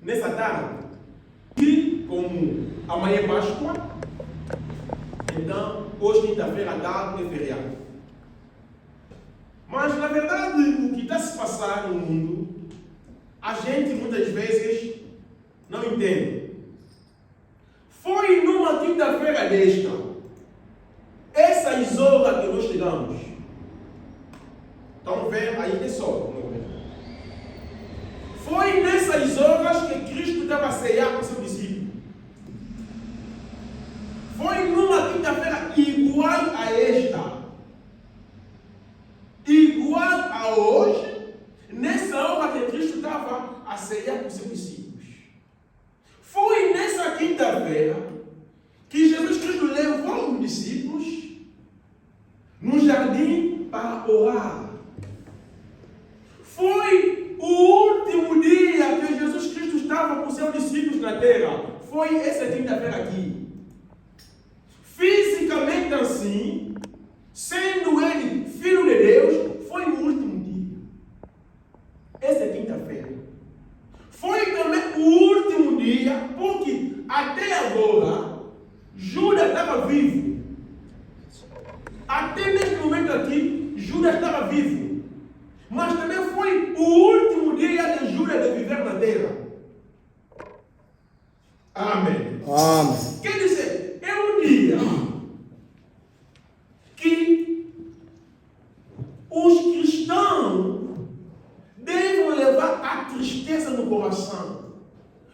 nessa tarde, e como amanhã é Páscoa, então hoje, quinta-feira, à tarde, é feriado. Mas, na verdade, o que está a se passar no mundo, a gente muitas vezes não entende. Foi numa quinta-feira desta, essas horas que nós chegamos. Estão vendo? Aí é só. Foi nessas horas que Cristo estava a ceiar com seu discípulo. Foi numa quinta-feira igual a esta. Igual a hoje, nessa hora que Cristo estava a ceiar com seus discípulos. Foi nessa quinta-feira que Jesus Cristo levou os discípulos no jardim para orar. Foi o último dia que Jesus Cristo estava com seus discípulos na terra. Foi essa quinta-feira aqui. Fisicamente assim, sendo ele filho de Deus, foi o último dia. Essa é quinta-feira. Foi também o último dia, porque até agora, Judas estava vivo. Até nesse momento aqui, Judas estava vivo. Mas também foi o último dia de Judas de viver na terra. Amém. Amém. Quer dizer, é um dia que os cristãos devem levar a tristeza no coração.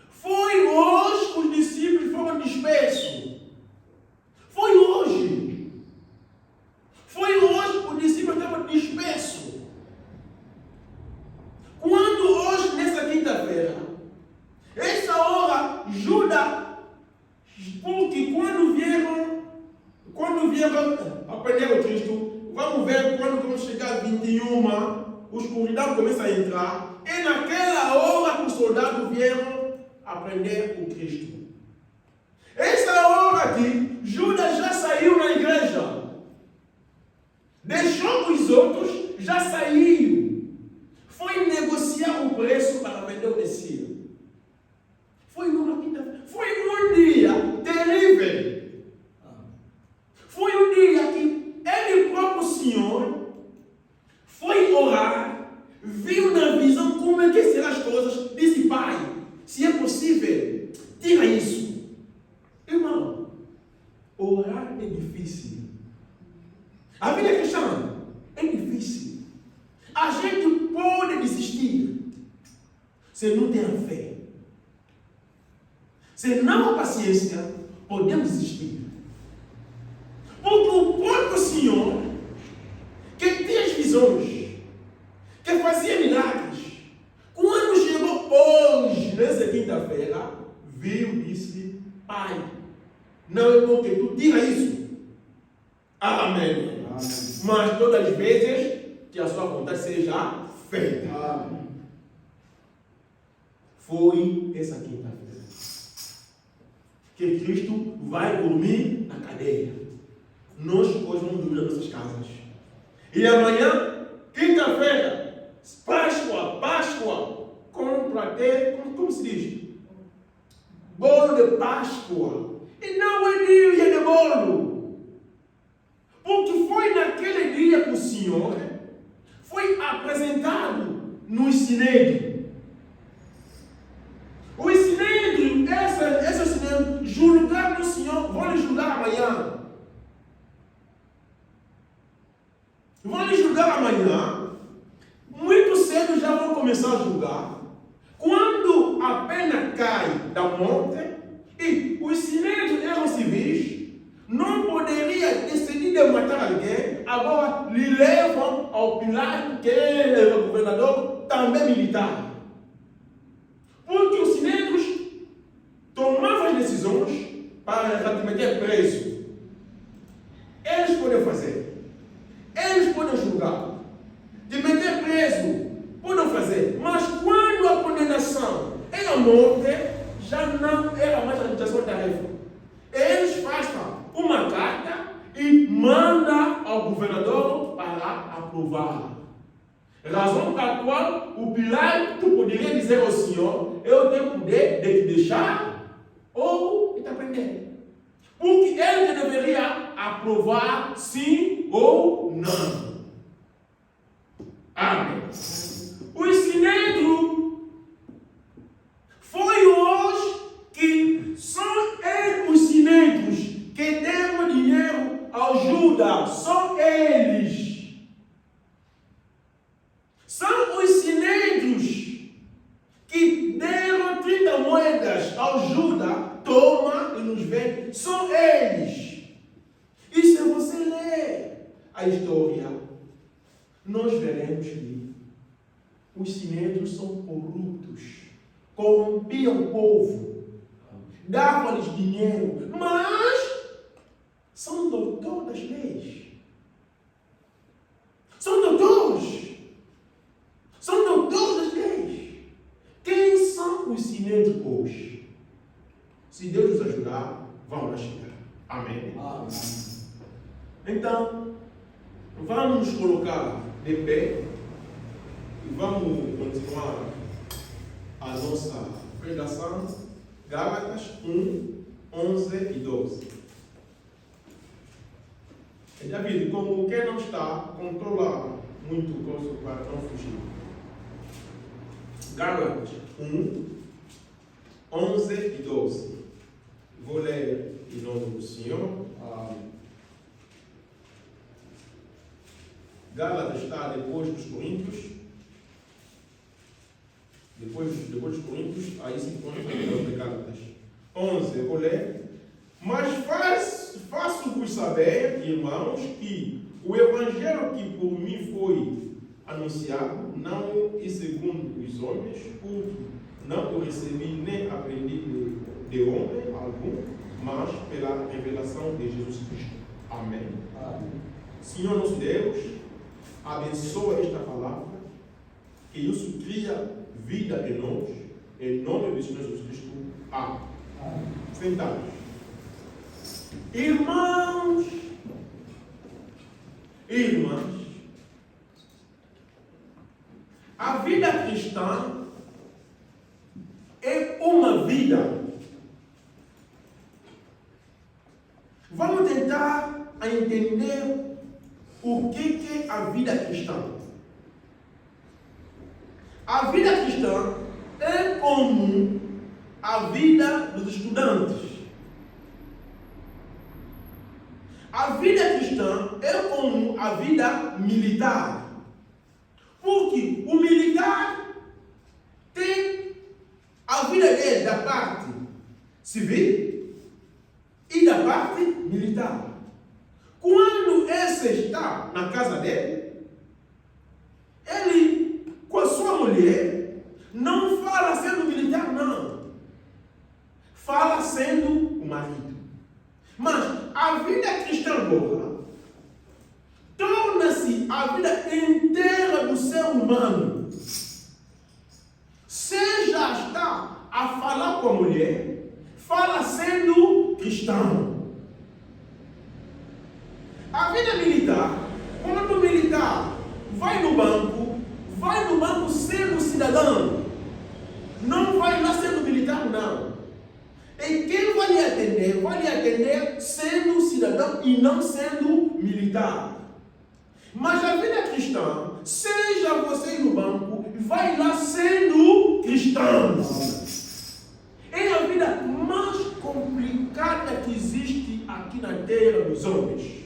Foi hoje que os discípulos foram dispersos. Foi hoje. Foi hoje que os discípulos estavam dispersos. Quando hoje, nessa quinta-feira, essa hora, Judas, porque quando vieram aprender o Cristo, vamos ver quando vamos chegar a 21, a escuridão começa a entrar, e naquela hora que os soldados vieram aprender o Cristo. Essa hora aqui, Judas já saiu na igreja. Deixou os outros, já saiu. Foi negociar o preço para vender o Messias. Foi numa quinta-feira. Foi um dia terrível. Foi um dia que ele próprio Senhor foi orar, viu na visão como é que serão as coisas, disse: Pai, se é possível, tira isso. Irmão, orar é difícil. A vida cristã é difícil. A gente pode desistir se não ter a fé. Se não a paciência, podemos desistir. Porque o próprio Senhor, que tinha as visões, que fazia milagres, quando chegou hoje, nessa quinta-feira, viu e disse: Pai, não é bom que tu tira isso. Amém. Mas todas as vezes que a sua vontade seja feita. Amém. Foi essa quinta-feira que Cristo vai dormir na cadeia. Nós hoje vamos dormir nas nossas casas. E amanhã, quinta-feira, Páscoa, compra até, como se diz? Bolo de Páscoa. E não é dia de bolo. Porque foi naquele dia que o Senhor foi apresentado no Sinédrio. O Sinédrio, esse Sinédrio, julgar do Senhor, vão lhe julgar amanhã. Vão lhe julgar amanhã. Muito cedo já vão começar a julgar. Quando a pena cai da morte, e os Sinédrios eram civis, não poderia decidir de matar alguém, agora lhe levam ao Pilato, que é o governador, também militar. Porque os sinédrios tomavam as decisões para te meter preso. Eles podem fazer. Eles podem julgar. Te meter preso, podem fazer. Mas quando a condenação é a morte, já não era mais a sua tarefa. Eles fazem uma carta e mandam ao governador para aprovar. Razão pela qual qual o Pilato poderia dizer ao Senhor: eu tenho poder de te deixar ou de te prender. Porque ele deveria aprovar sim ou não. Amém. O Sinédrio foi hoje que são os Sinédrios que deram dinheiro ao Judas. São eles. São os Sinédrios que deram 30 moedas ao Judas. Toma e nos vende. São eles. E se você ler a história, nós veremos que os Sinédrios são corruptos, corrompiam o povo, davam-lhes dinheiro, mas são doutores das leis. São doutores. São doutores das leis. Quem são os Sinédrios hoje? Se Deus nos ajudar, vamos lá chegar. Amém? Amém. Então, vamos nos colocar de pé e vamos continuar a nossa pregação. Gálatas 1, 11 e 12. E David, como quem não está, controla muito o coisa para não fugir. Gálatas 1, 11 e 12. Vou ler em nome do Senhor. Gálatas está depois dos Coríntios. Depois dos Coríntios, aí se encontra de Gálatas. 11, eu vou ler. Mas faço-vos saber, irmãos, que o evangelho que por mim foi anunciado não é segundo os homens, porque não o recebi nem aprendi de homem algum, mas pela revelação de Jesus Cristo. Amém. Amém. Senhor nosso Deus, abençoa esta palavra, que isso cria vida em nós, em nome de Senhor Jesus Cristo. Amém. Sentados. Irmãos, irmãs, a vida cristã é uma vida. Vamos tentar entender o que é a vida cristã. A vida cristã é como a vida dos estudantes. A vida cristã é como a vida militar. Porque o militar tem a vida dele da parte civil e da parte militar. Quando esse está na casa dele, ele, com a sua mulher, não fala sendo militar, não. Fala sendo o marido. Mas a vida cristã agora torna-se a vida inteira do ser humano. Seja está a falar com a mulher, fala sendo cristão. A vida militar, quando o militar vai no banco sendo cidadão. Não vai lá sendo militar, não. E quem vai lhe atender sendo cidadão e não sendo militar. Mas a vida cristã, seja você no banco, vai lá sendo cristão. É a vida mais complicada que existe aqui na terra dos homens.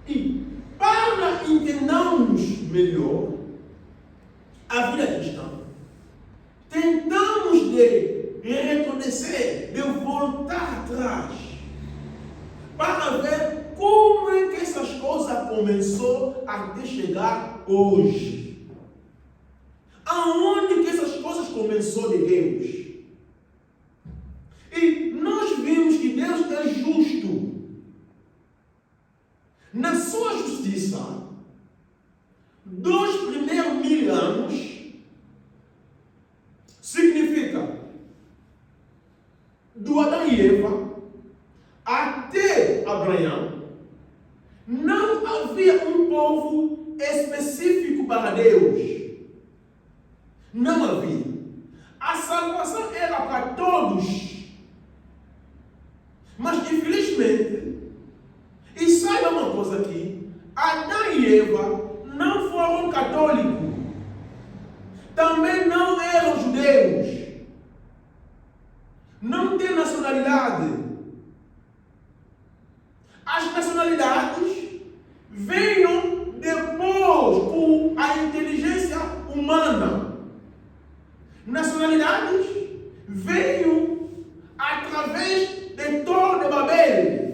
E para entendermos melhor a vida cristã, tentamos de reconhecer, de voltar atrás, para ver como é que essas coisas começou até chegar hoje. Aonde que essas coisas começou de Deus? E nós vimos que Deus é justo. Na sua justiça, dos primeiros 1000 anos, significa do Adão e Eva até Abraão, não havia um povo específico para Deus. Não havia. A salvação era para todos. Mas, infelizmente, e saiba uma coisa aqui, Adão e Eva não foram católicos. Também não eram judeus. Não têm nacionalidade. As nacionalidades venham depois com a inteligência humana. Nacionalidades veio através de Torre de Babel.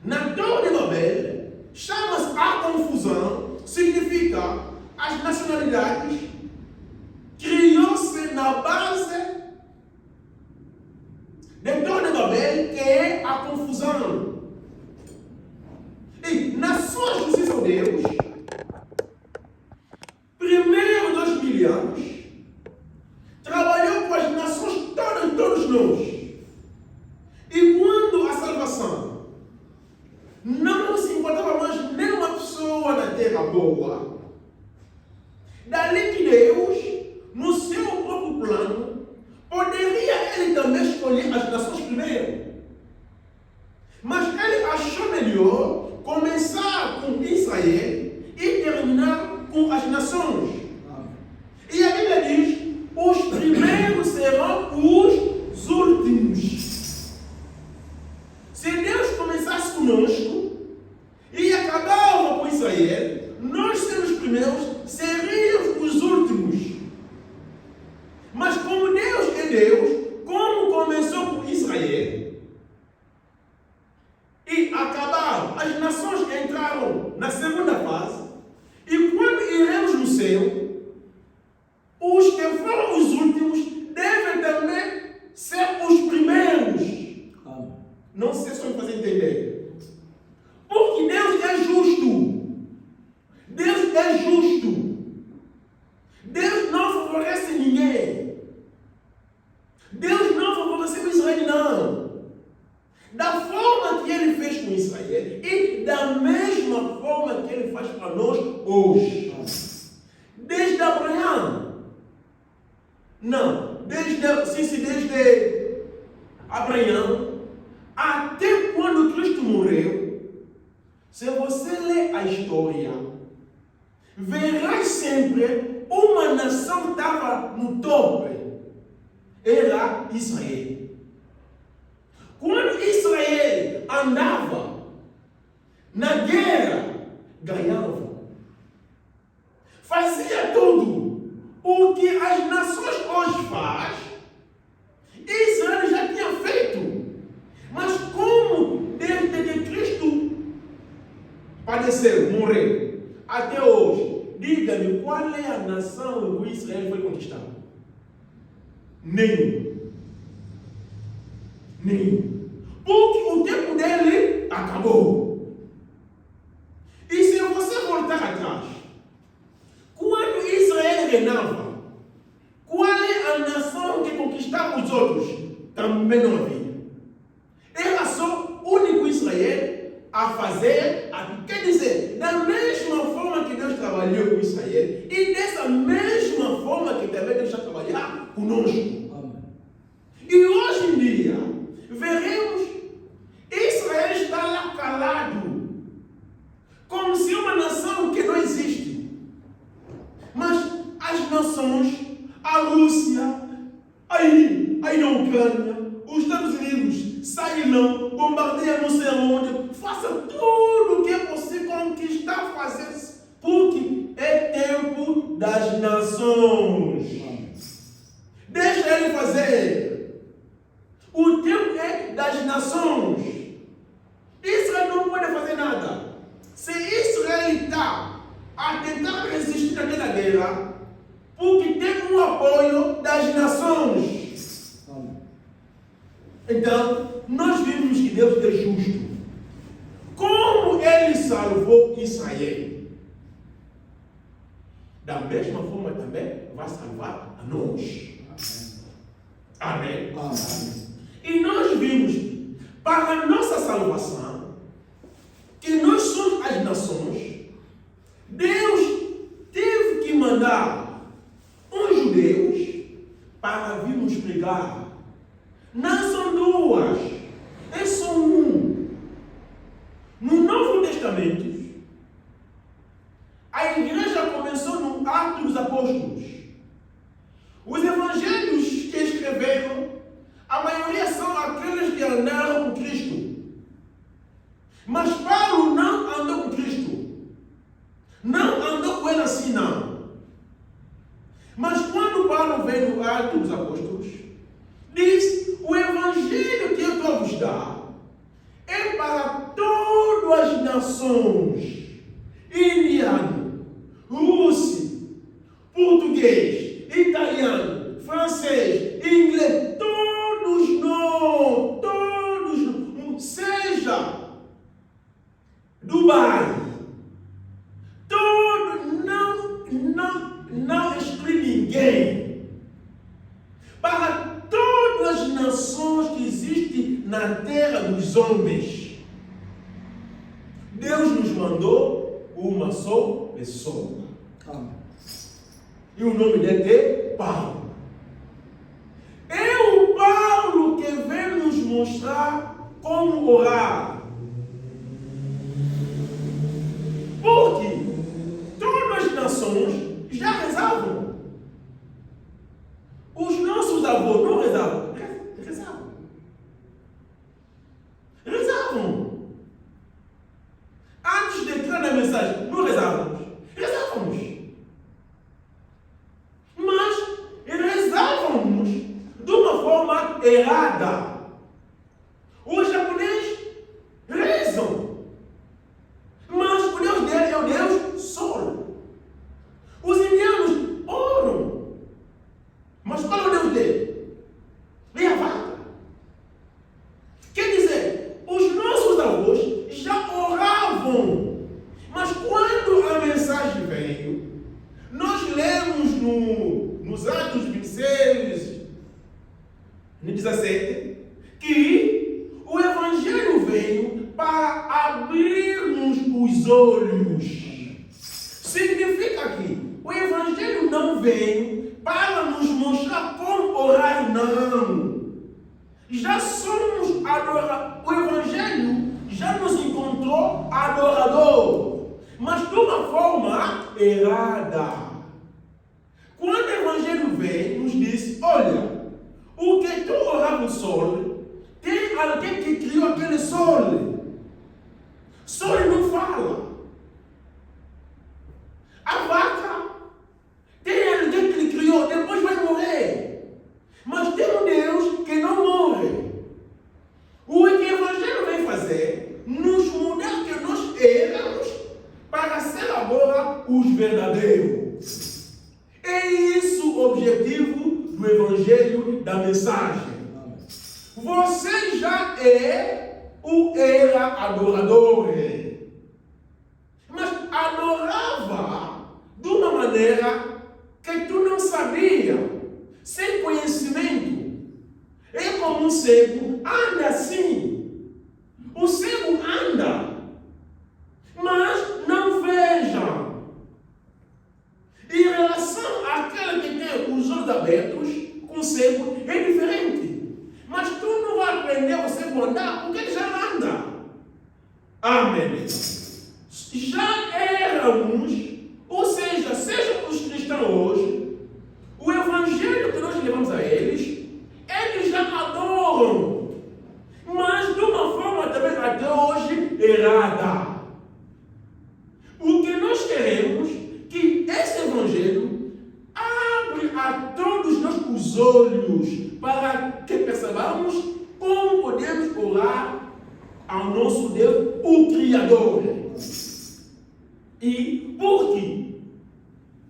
Na Torre de Babel, chama-se a confusão, significa as nacionalidades criou-se na base de Torre de Babel, que é a confusão. E na sua justiça de Deus, primeiro 2000 anos, trabalhou com as nações todos nós. E quando a salvação não se encontrava mais nenhuma pessoa na terra boa, dali que Deus, no seu próprio plano, poderia ele também escolher as nações primeiro. Mas ele achou melhor começar com Israel e terminar com as nações. E a Bíblia diz: os primeiros serão os últimos. Se Deus começasse conosco e acabava com Israel, nós sermos os primeiros, seríamos os últimos. Mas como Deus é Deus, como começou com Israel e acabaram, as nações entraram na segunda fase, e quando iremos no céu, os que foram os últimos devem também ser os primeiros. Não sei se eu me fazer entender. Porque Deus é justo. Deus é justo. Deus não favorece ninguém. Deus não favoreceu Israel, não. Da forma que ele fez com Israel e da mesma forma que ele faz para nós hoje. Desde Abraão. Não, desde Abraão até quando Cristo morreu, se você ler a história, verás sempre uma nação que estava no topo, era Israel. Quando Israel andava na guerra, ganhava. Fazia tudo o que as nações hoje fazem, Israel já tinha feito. Mas como desde que Cristo padeceu, morreu, até hoje, diga-me qual é a nação que Israel foi conquistada? Nenhum. Porque o tempo dele acabou. E se você voltar atrás, quando Israel reinava, qual é a nação que conquistava os outros? Também não havia. Era só o único Israel a fazer, quer dizer, da mesma forma que Deus trabalhou com Israel, e dessa mesma forma que também Deus vai trabalhar conosco. E hoje em dia, veremos Israel está lá calado, como se uma nação que não existe. Mas as nações, a Rússia, aí na Ucrânia, os Estados Unidos saíram, bombardeiam não sei onde, façam tudo o que é possível conquistar, fazer, porque é tempo das nações. Deixa ele fazer. O tempo é das nações. Israel não pode fazer nada. Se Israel está a tentar resistir àquela guerra, porque tem um apoio das nações. Então, nós vimos que Deus é justo. Como ele salvou Israel, da mesma forma também vai salvar a nós. Amém. Amém. E nós vimos, para a nossa salvação, que nós somos as nações, Deus mandar uns judeus para vir nos pregar. Não são duas, é só um. No Novo Testamento, a igreja começou no Atos dos Apóstolos. Os evangelhos que escreveram, a maioria são aqueles que andaram com Cristo. Mas Paulo não andou com Cristo. Não andou com ele assim, não. Mas quando Paulo veio no Atos dos Apóstolos, diz: o evangelho que eu estou a vos dar é para todas as nações. Indiano, russo, português, italiano, francês, inglês, todos nós, seja Dubai, não exclui ninguém. Para todas as nações que existem na terra dos homens, Deus nos mandou uma só pessoa. Amém. E o nome dele é Paulo. É o Paulo que vem nos mostrar como orar. Porque todas as nações já rezavam. Os nossos avós não rezavam. Rezavam. Antes de entrar na mensagem, não rezávamos. Mas rezávamos de uma forma errada. Os japoneses rezam. Mas o Deus dele é o Deus Sol. Os indianos oram. Mas qual é o Deus dele? É a vaca. Quer dizer, os nossos avós já oravam. Mas quando a mensagem veio, nós lemos nos Atos 26, no 17, que o Evangelho veio para abrir-nos os olhos. Significa que o Evangelho não veio para nos mostrar como orar, não. Já somos adoradores. O Evangelho já nos encontrou adorador, mas de uma forma errada. Quando o Evangelho veio, nos disse: olha, o que tu orava o sol, tem alguém que criou aquele sol. Sol não fala. A vaca tem alguém que ele criou, depois vai morrer. Mas tem um Deus que não morre. O que o Evangelho vem fazer, nos mudar que nós éramos para ser agora os verdadeiros. É isso o objetivo do Evangelho, da mensagem. Você já era adorador, mas adorava de uma maneira que tu não sabia, sem conhecimento. É como um cego anda assim. O cego anda, mas não veja. Em relação àquele que tem os olhos abertos, com o cego, é diferente. Mas tu não vai aprender o cego a andar, porque ele já anda. Amém. Já éramos, ou seja, sejam os cristãos hoje, o Evangelho que nós levamos a eles já adoram, mas de uma forma também até hoje errada. O que nós queremos que esse Evangelho abre a todos nós os olhos para que percebamos como podemos orar ao nosso Deus, o Criador. E por quê?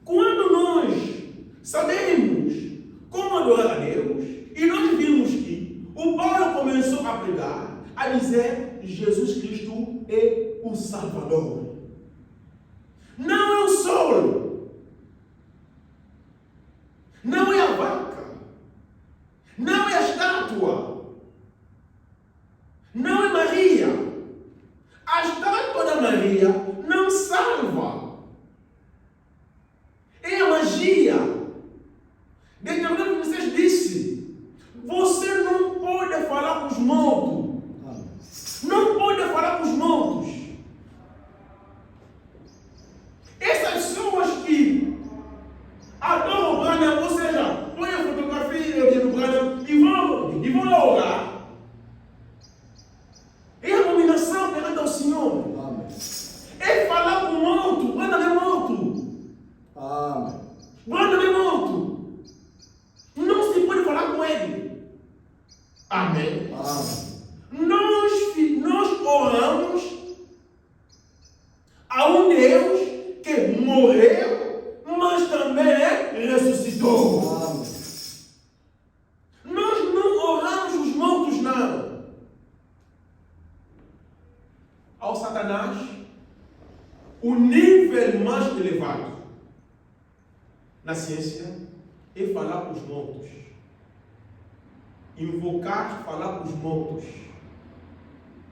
Quando nós sabemos como adorar a Deus, e nós vimos que o Paulo começou a pregar, a dizer: Jesus Cristo é o Salvador. Não é o sol, não é a vaca, não é a estátua, não é Maria. A estátua da Maria não salva. É a magia na ciência é falar com os mortos. Invocar, falar com os mortos.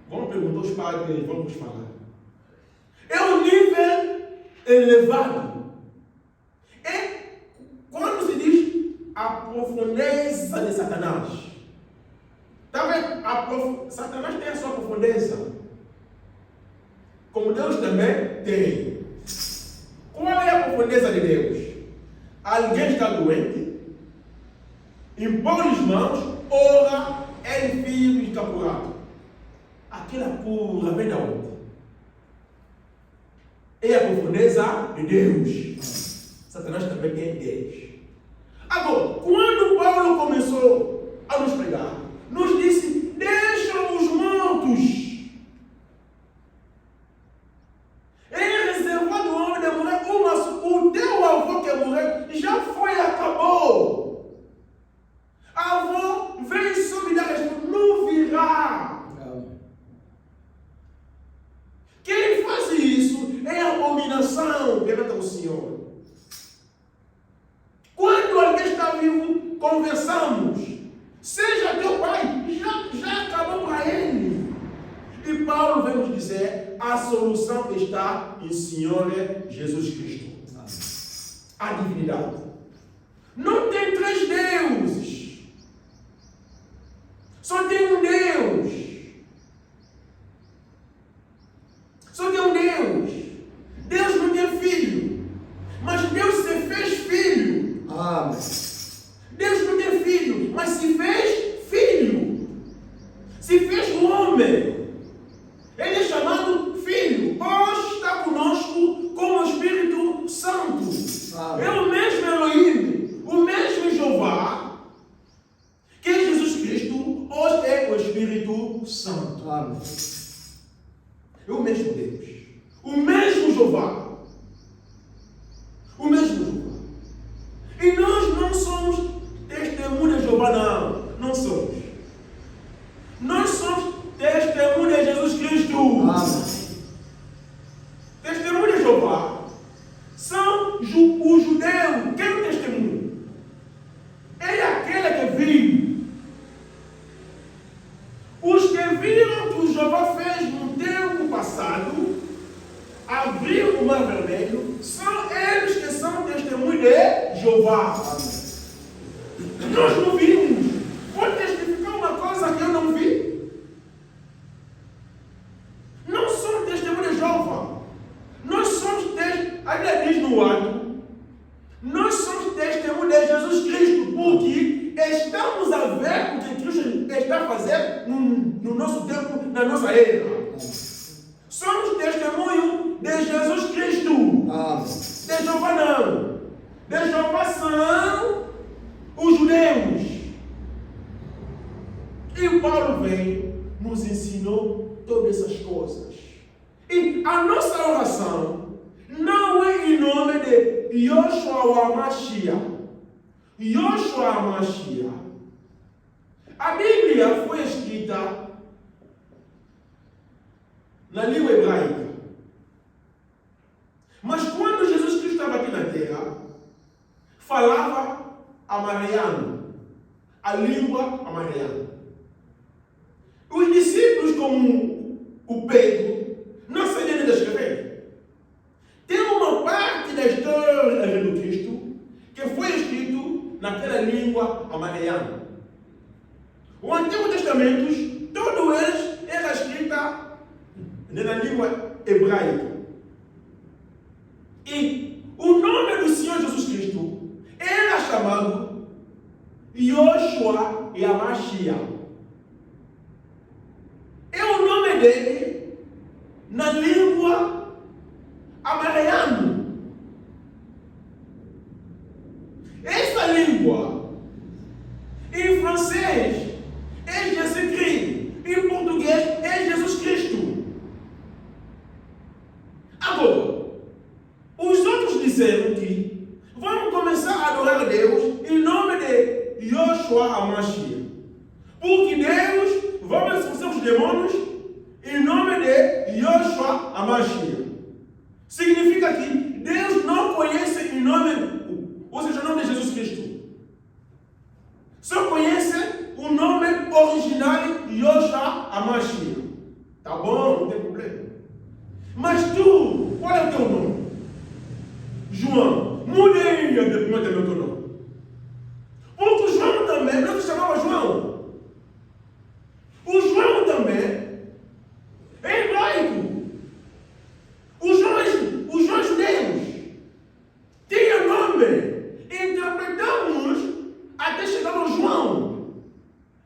Vamos perguntar aos padres, vamos falar. É um nível elevado. É quando se diz a profundeza de Satanás. Está vendo? Satanás tem a sua profundeza. Como Deus também tem. Qual é a profundeza de Deus? Alguém está doente, impõe as mãos, ora, ele vive e está curado. Aquela cura vem da onde? É a profundeza de Deus. Satanás também tem Deus. Agora, quando Paulo começou a nos pregar, nos disse: deixam os mortos. Ele reservou do homem de morrer, mas o teu avô que morreu já foi e acabou. Avô vem sobre da resposta, não virá. Quem faz isso é abominação perante o Senhor. Quando alguém está vivo, conversamos. Seja teu pai, já acabou para ele. E Paulo vem nos dizer, a solução está em Senhor Jesus Cristo. A divindade. Não tem três deuses. Só tem um Deus. Só tem um Deus. Deus não tem filho. Mas Deus se fez filho. Amém. Deus não tem filho, mas se fez filho. Se fez um homem. Ele é chamado filho. Hoje está conosco como o Espírito Santo. Amém. É o mesmo Elohim, o mesmo Jeová, que é Jesus Cristo, hoje é o Espírito Santo. Amém. É o mesmo Deus. O mesmo Jeová. O mesmo Jeová. E nós não somos testemunhas de Jeová, não. Não somos. Nós somos testemunhas de Jesus Cristo. Amém. Testemunhas de Jeová são os judeus. Quem é o testemunho? É aquele que viu. Os que viram que o Jeová fez no tempo passado, abriu o mar vermelho, são eles que são testemunhos de Jeová. Amém. Nós não vimos. Vou testificar uma coisa que eu não vi. Não somos testemunhos de Jeová. Nós somos testemunhos, ainda diz no ato, nós somos testemunhos de Jesus Cristo, porque estamos a ver o que Cristo está fazendo no nosso tempo, na nossa era. Somos testemunho de Jesus Cristo. De Jeová não. De Jeová são os judeus. E Paulo vem, nos ensinou todas essas coisas. E a nossa oração não é em nome de Yoshua HaMashiach. Yoshua HaMashiach. A Bíblia foi escrita na língua hebraica. Mas quando Jesus Cristo estava aqui na terra, falava amareano, a língua amareana. Os discípulos, como o Pedro, não sabiam nem escrever. Tem uma parte da história do Cristo que foi escrito naquela língua amareana. O Antigo Testamento, todos eles era escrita na língua hebraica. E o nome do Senhor Jesus Cristo era chamado Yoshua HaMashiach. É o nome dele na língua amareana. Essa língua, em francês, é Jésus-Christ. Em português, é Jesus Cristo. Agora, os outros disseram que vamos começar a adorar a Deus em nome de Yoshua HaMashiach. Porque Deus, vamos expulsar os demônios em nome de Yoshua HaMashiach. Significa que Deus não conhece em nome, ou seja, Só conhece o nome original Yosha Hamashiach. Tá bom, não tem problema. Mas tu, qual é o teu nome? João. Mude aí de primeiro também o teu nome. Porque João também não se chamava João. O João também é hebraico. Os João judeus tinham nome. Interpretamos até chegar no João.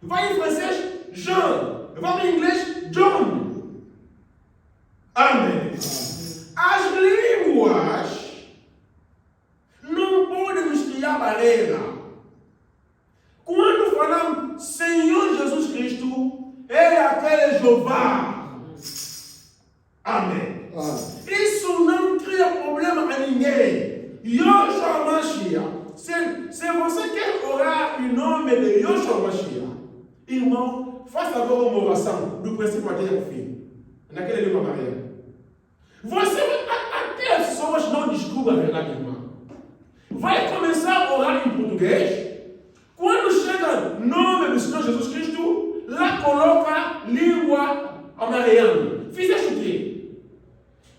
Vai em francês, Jean. Vai em inglês, John. Amém. As línguas não podem nos criar barreira. Quando falamos Senhor Jesus Cristo, é aquele Jeová. Amém. Isso não cria problema a ninguém. Yosha Mashiach. Se você quer orar em nome de Yosha Mashiach, irmão, faça agora uma oração do princípio até o fim. Naquela língua maria. Você, até as pessoas não descobrem a verdade, irmão. Vai começar a orar em português. Quando chega o nome do Senhor Jesus Cristo, lá coloca língua amariana. Fizeste o quê?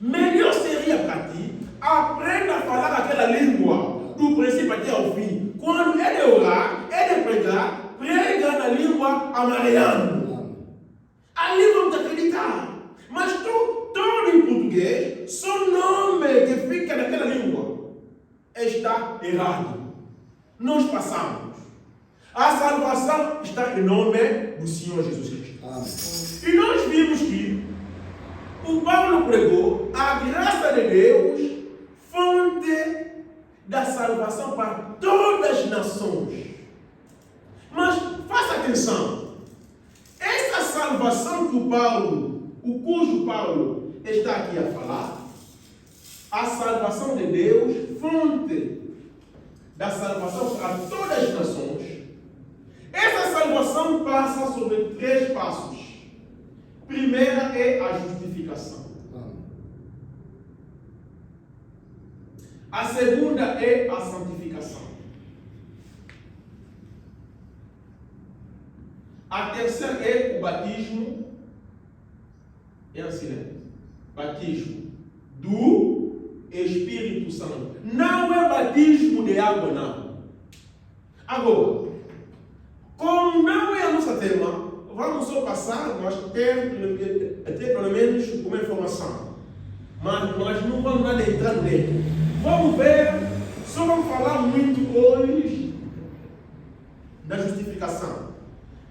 Melhor seria para ti, aprenda a falar aquela língua do princípio até ao fim. Quando é de orar, é de pregar, prega na língua amariana. A língua não está acreditar. Mas todo em português, só nome que fica naquela língua está errado. Nós passamos. A salvação está em nome do Senhor Jesus Cristo. Amém. E nós vimos que o Paulo pregou a graça de Deus, fonte da salvação para todas as nações. Mas faça atenção. Essa salvação que cujo Paulo está aqui a falar, a salvação de Deus, fonte da salvação para todas as nações. Essa salvação passa sobre 3 passos. Primeira é a justificação. A segunda é a santificação. A terceira é o batismo. É assim, né? Batismo do Espírito Santo. Não é batismo de água, não. Agora, como não é o nosso tema, vamos só passar, mas ter pelo menos uma informação. Mas nós não vamos nada entrar dentro. Vamos ver, só vamos falar muito hoje da justificação.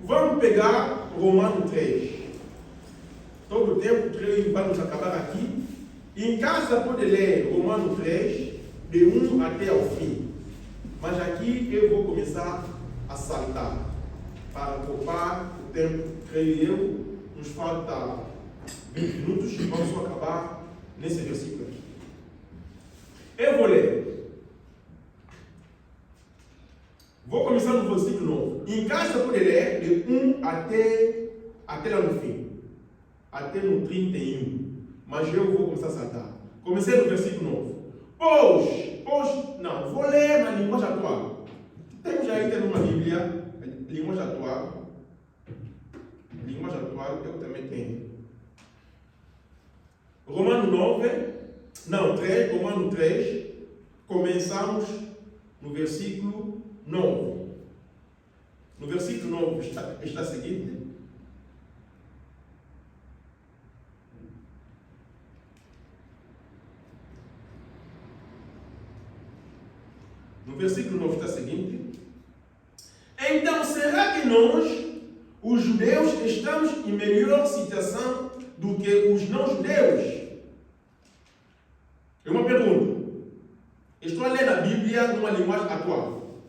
Vamos pegar Romanos 3. Todo o tempo, 3 vamos acabar aqui. Em casa pode ler Romanos 3, de 1 até ao fim. Mas aqui eu vou começar a saltar. Para poupar o tempo, creio eu, nos falta 20 minutos e vamos só acabar nesse versículo aqui. Eu vou ler. Vou começar no versículo 9. Em casa pode ler de 1 até lá no fim. Até no 31. Mas eu vou começar a saltar. Comecei no versículo 9. Não, vou ler na linguagem atual. Temos aí uma Bíblia. Linguagem atual. Linguagem atual eu também tenho. Romano 3. Começamos no versículo 9. No versículo 9 está a seguinte. No versículo 9 está a seguinte. Então, será que nós, os judeus, estamos em melhor situação do que os não-judeus? É uma pergunta. Estou a ler a Bíblia numa linguagem atual.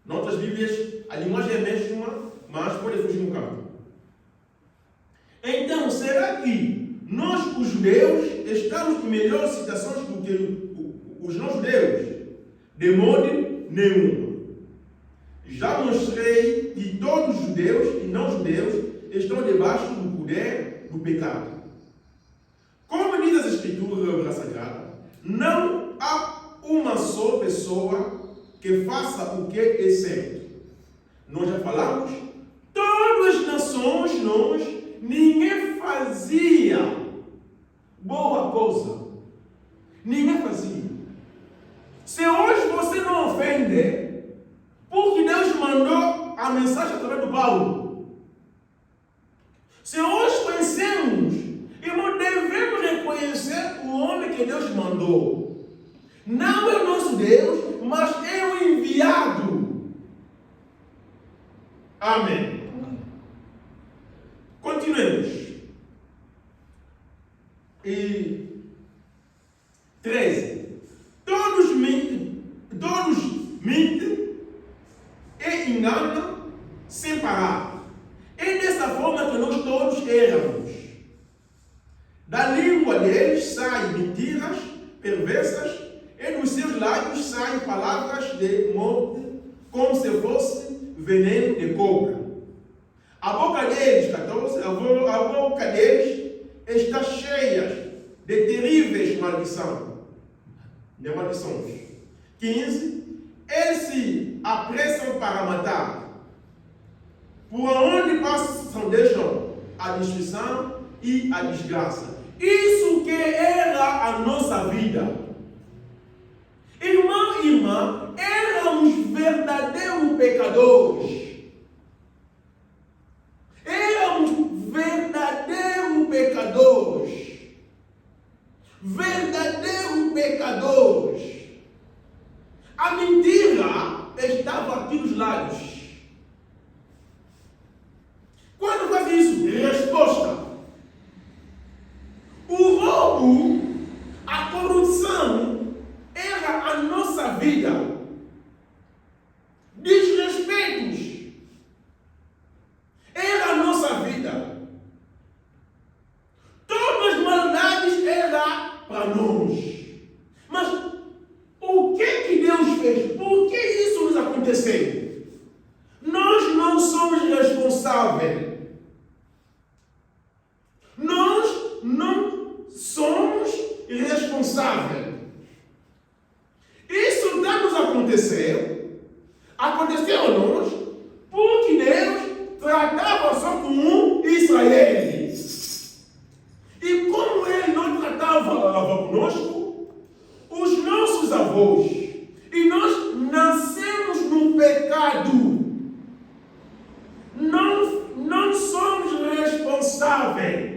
Noutras Bíblias, a linguagem é a mesma, mas pode fugir um bocado. Então, será que nós, os judeus, estamos em melhor situação do que os não-judeus? De modo nenhum. Já mostrei que todos os judeus e não-judeus estão debaixo do poder do pecado. Como diz as Escrituras Sagradas, não há uma só pessoa que faça o que é certo. nós já falamos, todas as nações, ninguém fazia boa coisa. Ninguém fazia. Se hoje você não ofende, porque Deus mandou a mensagem através do Paulo. Se hoje conhecemos, irmão, devemos reconhecer o homem que Deus mandou. Não é o nosso Deus, mas é o enviado. Amém. Continuemos. E 13. Todos mentem e enganam sem parar. É dessa forma que nós todos erramos. Da língua deles saem mentiras perversas, e dos seus lábios saem palavras de morte, como se fosse veneno de cobra. A boca deles, 14, a boca deles está cheia de terríveis maldições. 15. Eles se apressam para matar. Por onde passam, deixam a destruição e a desgraça. Isso que era a nossa vida. Irmão e irmã, éramos verdadeiros pecadores. Éramos verdadeiros pecadores. Verdadeiros pecadores. A mentira estava aqui nos lábios. Quando faz isso? Resposta. O roubo, a corrupção, era a nossa vida. Desrespeitos, era a nossa vida. Todas as maldades eram para nós. Mas o que Deus fez? Por que isso nos aconteceu? Nós não somos responsáveis. Nós não somos responsáveis. Isso está nos aconteceu a nós, porque Deus tratava só com Israel. E como Ele não tratava conosco, os nossos avós, e nós nascemos no pecado, não somos responsáveis.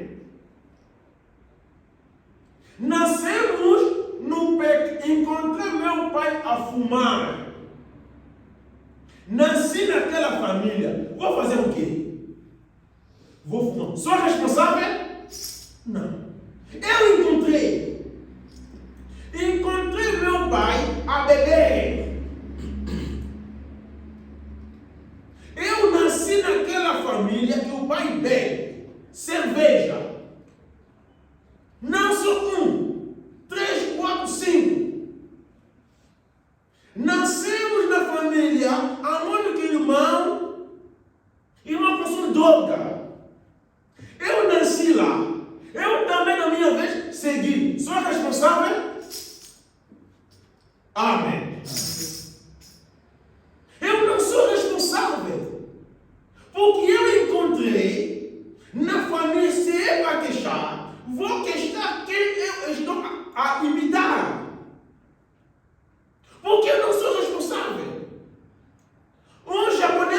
Nascemos no pecado. Encontrei meu pai a fumar. Nasci naquela família. Vou fazer o quê? Vou fumar. Sou responsável? Não. Eu encontrei meu pai a beber. Eu nasci naquela família que o pai bebe cerveja. Não só 1, 3, 4, 5. Nascemos na família onde que irmão consome droga. Eu nasci lá. Eu também, na minha vez, segui. Sou responsável? Amém. Eu não sou responsável. Porque eu encontrei na família, se é para queixar, vou queixar quem eu estou a imitar. Porque eu não sou responsável. Um japonês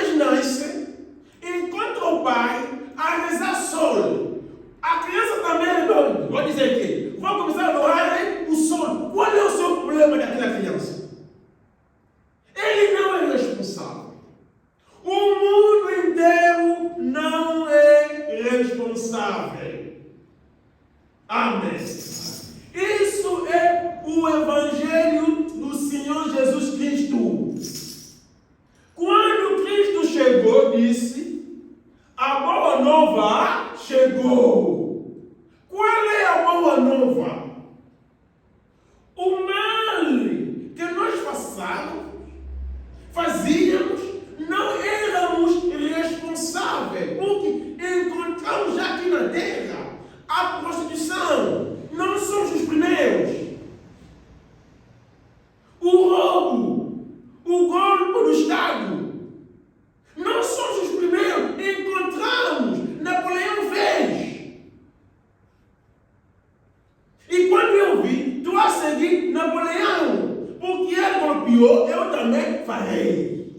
copiou, eu também farei.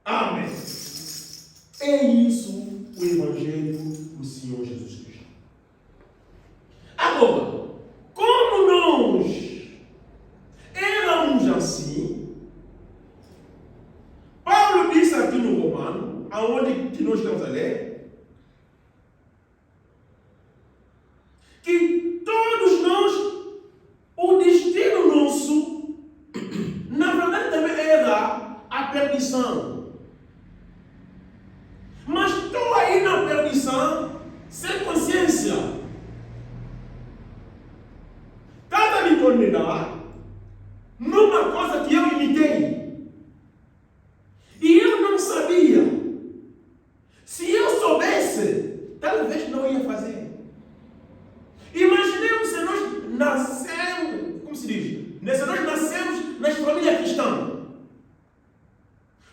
Amém. É isso o Evangelho do Senhor Jesus Cristo. Agora, como nós éramos assim, Paulo disse aqui no Romano, aonde que nós estamos a ler, que todos nós, o destino nosso, na verdade também era a perdição. Mas estou aí na perdição sem consciência. Estás a me condenar numa coisa que eu imitei. E eu não sabia. Se eu soubesse, talvez não ia fazer. Imaginemos se nós nascemos, como se diz? Se nós nascemos nas famílias cristãs.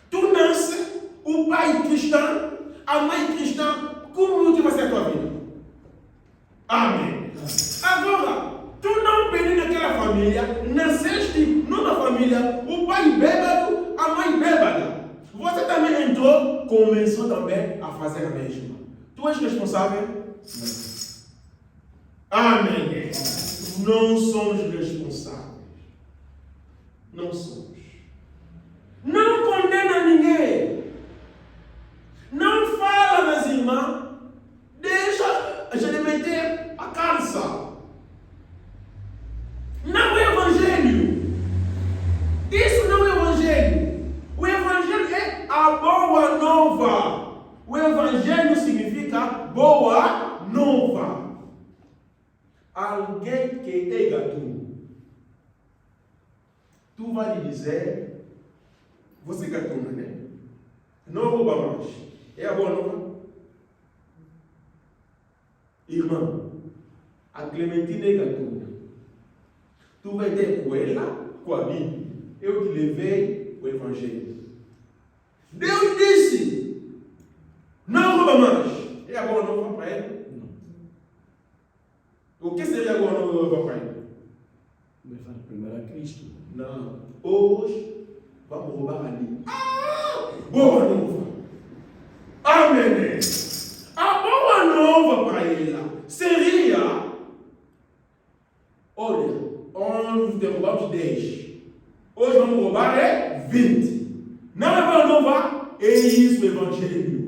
Tu nasces, o pai cristão, a mãe cristã, como que vai ser a tua vida? Amém. Agora, tu não pedi naquela família, nasceste numa família, o pai bêbado, a mãe bêbada. Você também entrou, começou também a fazer a mesma. Tu és responsável? Não. Amém. Não somos responsáveis. Não somos. Não condena ninguém. Não fala das irmãs. Deixa a gente meter a calça. Não é evangelho. Isso não é evangelho. O evangelho é a boa nova. O evangelho significa boa nova. Alguém que é gatuno, tu vai lhe dizer, você é gatuna, né? Não rouba mais. É a boa nova? Irmão, a Clementina é gatuna. Tu vai ter com ela, com a Bíblia. Eu te levei o Evangelho. Deus disse, não rouba mais. É a boa nova para ela? O que seria agora no Evangelho? Levar primeiro a Cristo. Não. Hoje, vamos roubar ali. Boa nova. Amém. A boa nova para ela seria, olha, ontem derrubamos 10. Hoje vamos roubar 20. Não é boa nova? É isso o Evangelho.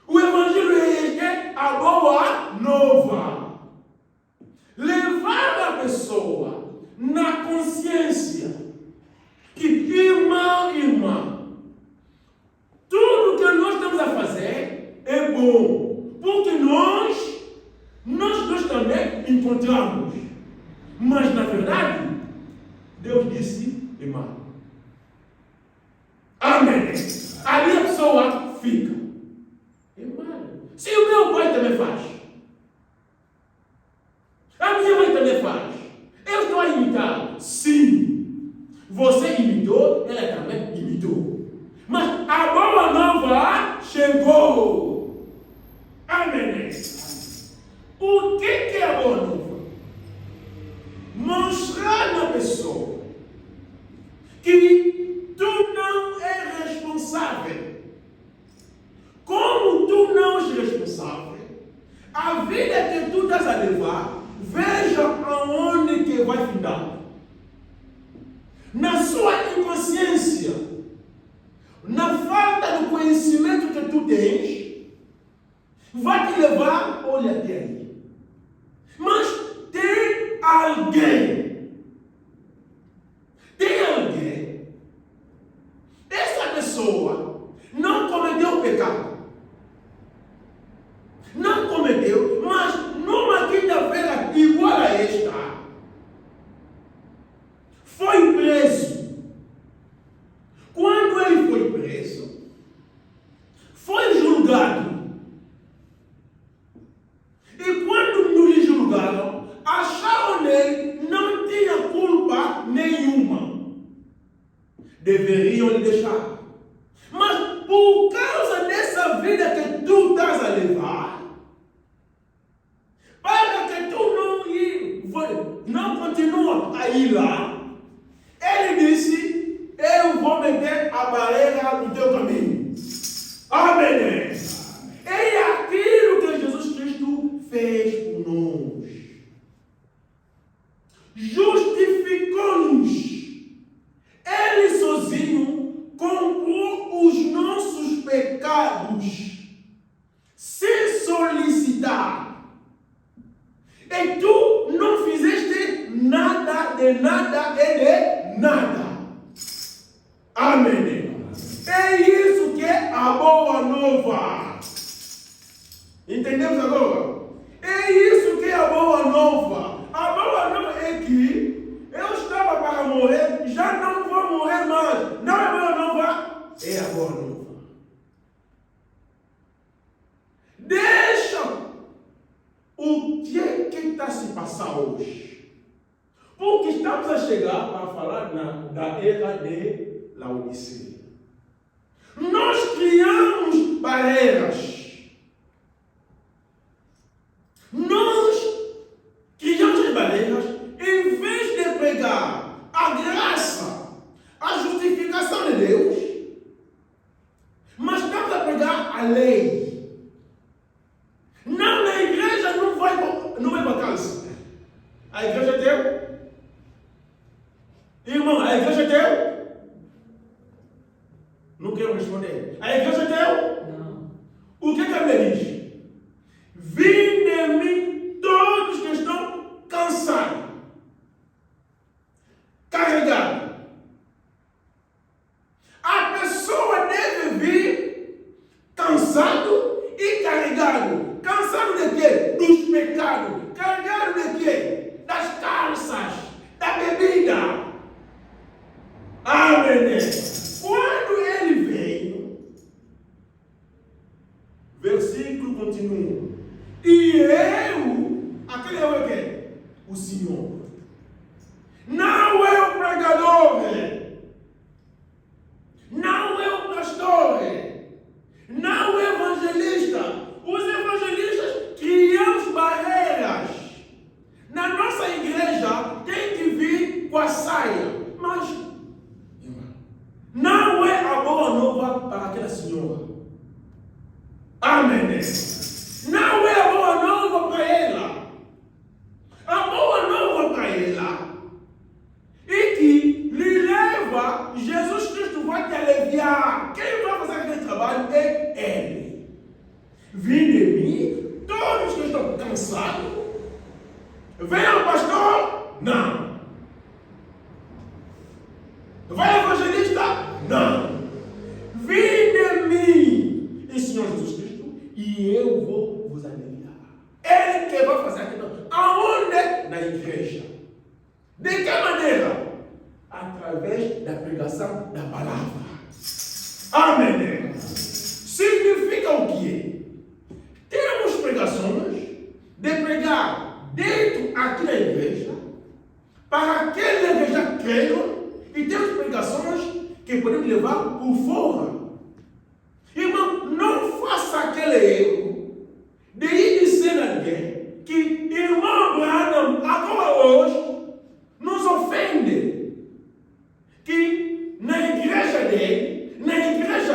O Evangelho é a boa nova. Levar a pessoa na consciência que, irmã, tudo que nós estamos a fazer é bom. Porque nós também encontramos. Mas, na verdade, Deus disse é mal. Amém. Ali a pessoa fica. É mal. Se o meu pai também faz. A minha mãe também faz. Eu estou a imitar. Sim. Você imitou, ela também imitou. Mas a boa nova chegou. Amém. O que é a boa nova? Mostrar na pessoa que tu não és responsável. Como tu não és responsável, a vida que tu estás a levar, veja aonde que vai findar. Na sua inconsciência, na falta do conhecimento que tu tens, vai te levar, olha até aí. Mas tem alguém. Essa pessoa não cometeu pecado. Não cometeu, mas numa quinta-feira igual a esta, foi preso. Quando ele foi preso, foi julgado. E quando lhe julgaram, acharam nele não tinha culpa nenhuma. Deveriam lhe deixar. Mas por causa dessa vida que tu estás a levar, para que tu não continua a ir lá, Ele disse: eu vou meter a barreira no teu caminho. Amém. É aquilo que Jesus Cristo fez por nós. Justificou-nos. Ele sozinho comprou os nossos pecados sem solicitar. E tu não fizeste nada de nada e de nada. Amém. É isso que é a boa nova. Entendemos agora? É isso que é a boa nova. A boa nova é que eu estava para morrer, já não vou morrer mais. Não é boa nova? É a boa nova. Deixa o que está se passando hoje. Porque estamos a chegar para falar da era de Laodiceia. Nós criamos barreiras. Nós criamos as barreiras em vez de pregar a graça, a justificação de Deus, mas estamos a pregar a lei. Não, na igreja não vai para calça. A igreja é teu? Irmão, a igreja é teu? Não quero responder. A igreja é teu? Não. O que a Bíblia diz? Vinde a mim todos que estão cansados, carregados. A pessoa deve vir cansado e carregado. Cansado de quê? Dos pecados. Carregado de quê? Das calças, da bebida. Amém. Quando ele veio, versículo continua. E eu, aquele é o quê? O Senhor. Não é o pregador, não é o pastor, não é o evangelista. Os evangelistas criam barreiras. Na nossa igreja tem que vir com a saia, mas não é a boa nova para aquela senhora. Amém. Não é a boa nova para ela. A boa nova para ela é que lhe leva, Jesus Cristo vai te aliviar. Quem vai fazer aquele trabalho é Ele. Vinde de mim, todos que estão cansados. Venham, pastor? Não. Vai, evangelista? Não. Vinde de mim, e Senhor Jesus Cristo, e eu vou vos aliviar. Ele que vai fazer aquilo. Aonde? Na igreja. De que maneira? Através da pregação da palavra. Amém. Significa o quê? Temos pregações de pregar dentro aqui da igreja, para aqueles da igreja creiam, e temos pregações que podemos levar por fora. Irmão, não faça aquele erro de ir dizer a alguém que irmão Abraham, agora hoje, nos ofende. Que na igreja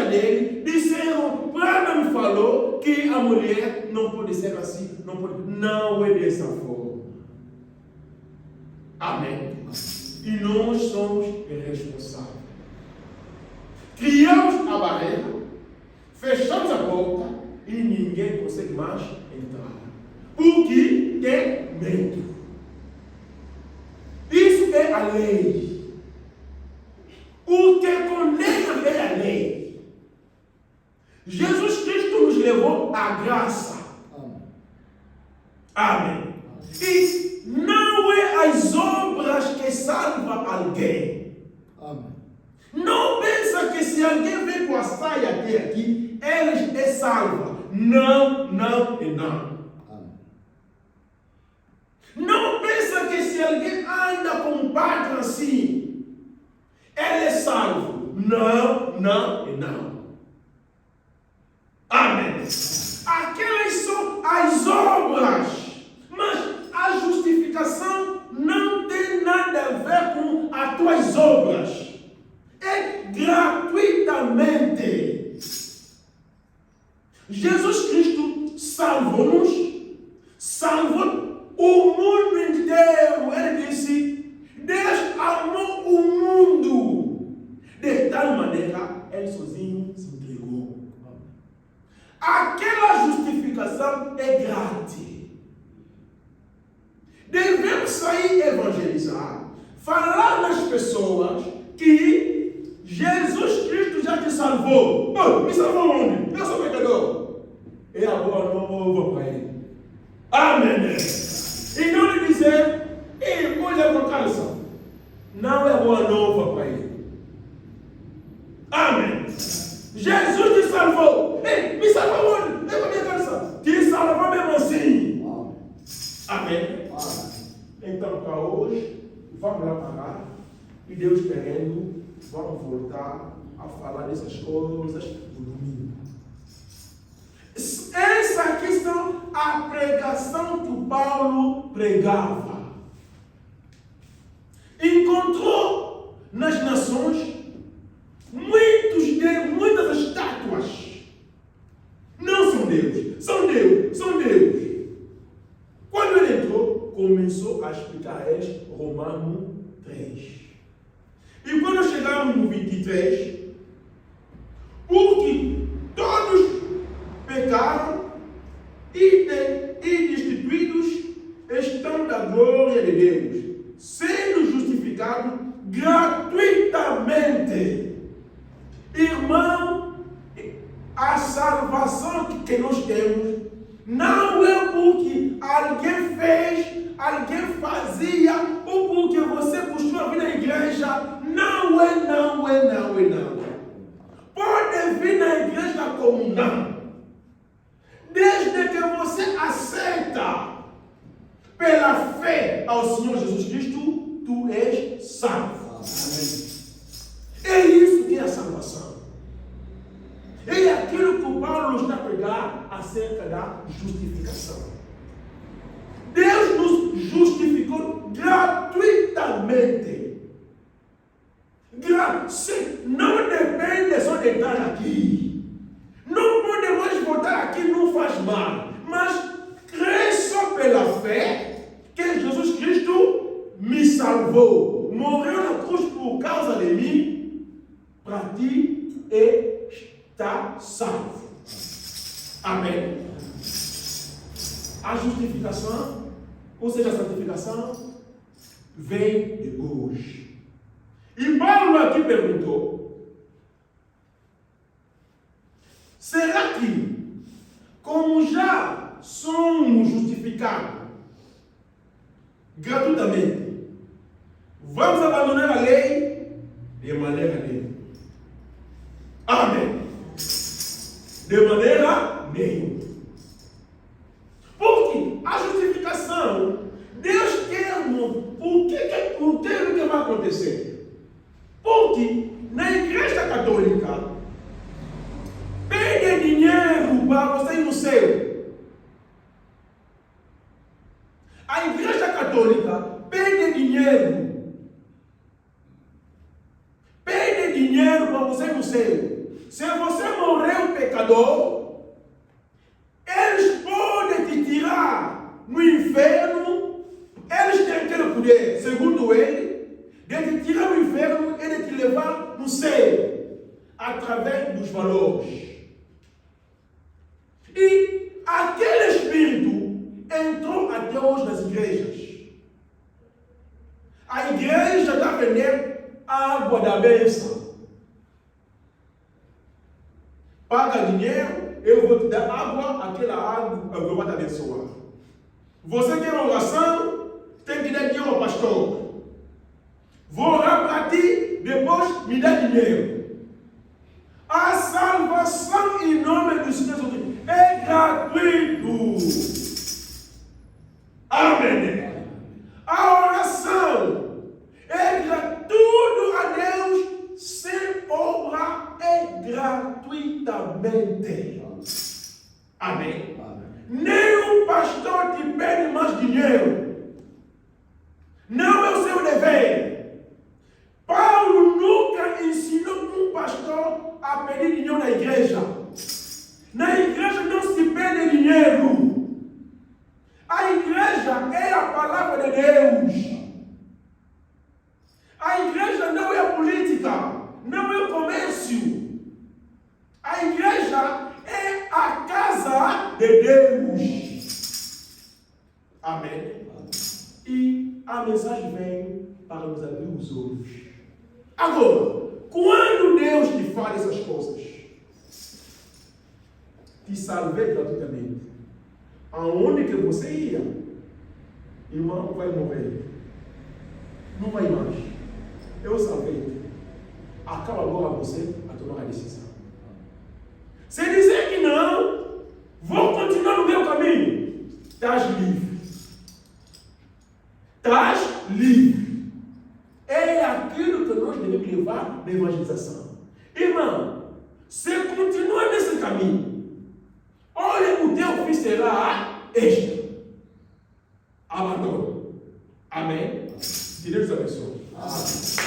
dele, disseram, Abraham me falou que a mulher não pode ser assim, não é dessa forma. Amém. E nós somos responsáveis. Criamos a barreira, fechamos a porta e ninguém consegue mais entrar. Porque tem medo. Isso é a lei. O que condena é a lei. Jesus Cristo nos levou à graça. Amém. E não é as obras que salvam alguém. Amém. Não pensa que se alguém vem com a saia até aqui, ele é salvo. Não, não e não. Amém. Não pensa que se alguém anda com um padre assim, ele é salvo. Não, não e não. Amém. Aquelas são as obras, mas a justificação não tem nada a ver com a tua boas obras. É gratuitamente. Jesus Cristo salvou-nos, salvou o mundo inteiro. Ele disse: Deus amou o mundo de tal maneira, ele sozinho se entregou. Aquela justificação é grátis. Devemos sair evangelizar, falar nas pessoas que Jesus Cristo já te salvou. Oh, me salvou onde? Eu sou pecador. É a boa nova para ele. Amém. E não lhe dizer: olha com calça. Não é boa nova para ele. Amém. Jesus te salvou. Ei, me salvou onde? É com a minha calça. Te salvou mesmo assim. Amém. Então, para hoje, vamos lá parar. E Deus querendo, vamos voltar a falar dessas coisas no domingo. Essa aqui são a pregação que o Paulo pregava. Encontrou nas nações muitas estátuas. Não são Deus, são Deus, são Deus. Quando ele entrou, começou a explicar a eles Romanos 3. E quando chegamos no 23, porque todos pecaram e destituídos estão da glória de Deus, sendo justificados gratuitamente. Irmão, a salvação que nós temos não é porque alguém fez, alguém fazia, ou porque você costuma vir na igreja. Não é. Pode vir na igreja como não. Desde que você aceita pela fé ao Senhor Jesus Cristo, tu és salvo. É isso que é a salvação. É aquilo que o Paulo está a pregar acerca da justificação. Deus nos justificou gratuitamente. Não depende só de estar aqui. Não podemos voltar aqui, não faz mal. Mas crê só pela fé que Jesus Cristo me salvou. Morreu na cruz por causa de mim. Para ti está salvo. Amém. A justificação, ou seja, a santificação, vem depois. E Paulo aqui perguntou: será que, como já somos justificados gratuitamente, vamos abandonar a lei? De maneira nenhuma. Amém. De maneira nenhuma. Porque a justificação, Deus quer, o que vai acontecer? Porque na igreja católica, pede dinheiro para você ir no céu. A igreja católica pede dinheiro. Pede dinheiro para você ir no céu. Se você morrer pecador, eles podem te tirar no inferno. Eles têm aquele poder, segundo ele, de te tirar no inferno e de te levar no céu, através dos valores. E aquele espírito entrou até hoje nas igrejas. A igreja está vendendo água da bênção. Paga dinheiro, eu vou te dar água, aquela água eu vou te abençoar. Você quer uma oração, tem que dar dinheiro ao pastor. Vou orar para ti, depois me dá dinheiro. A salvação em nome do Senhor Jesus é gratuito. Amém. A oração é gratuita. Tudo a Deus sem obra é gratuitamente. Amém. Nem o pastor te pede mais dinheiro. Não é o seu dever. ensinou um pastor a pedir dinheiro na igreja. Na igreja não se pede dinheiro. A igreja é a palavra de Deus. A igreja não é política, não é comércio. A igreja é a casa de Deus. Amém? E a mensagem vem para nos abrir os olhos. Agora, quando Deus te fala essas coisas, te salvei gratuitamente, aonde que você ia, irmão, vai morrer. Não vai mais. Eu salvei. Acaba agora você a tomar a decisão. Se dizer que não, vou continuar no meu caminho, estás livre. Estás livre. É aquilo que nós devemos levar na evangelização. Irmão, se continuar nesse caminho, olha, o teu fim será este. Abandono. Amém? Que Deus abençoe. Amém.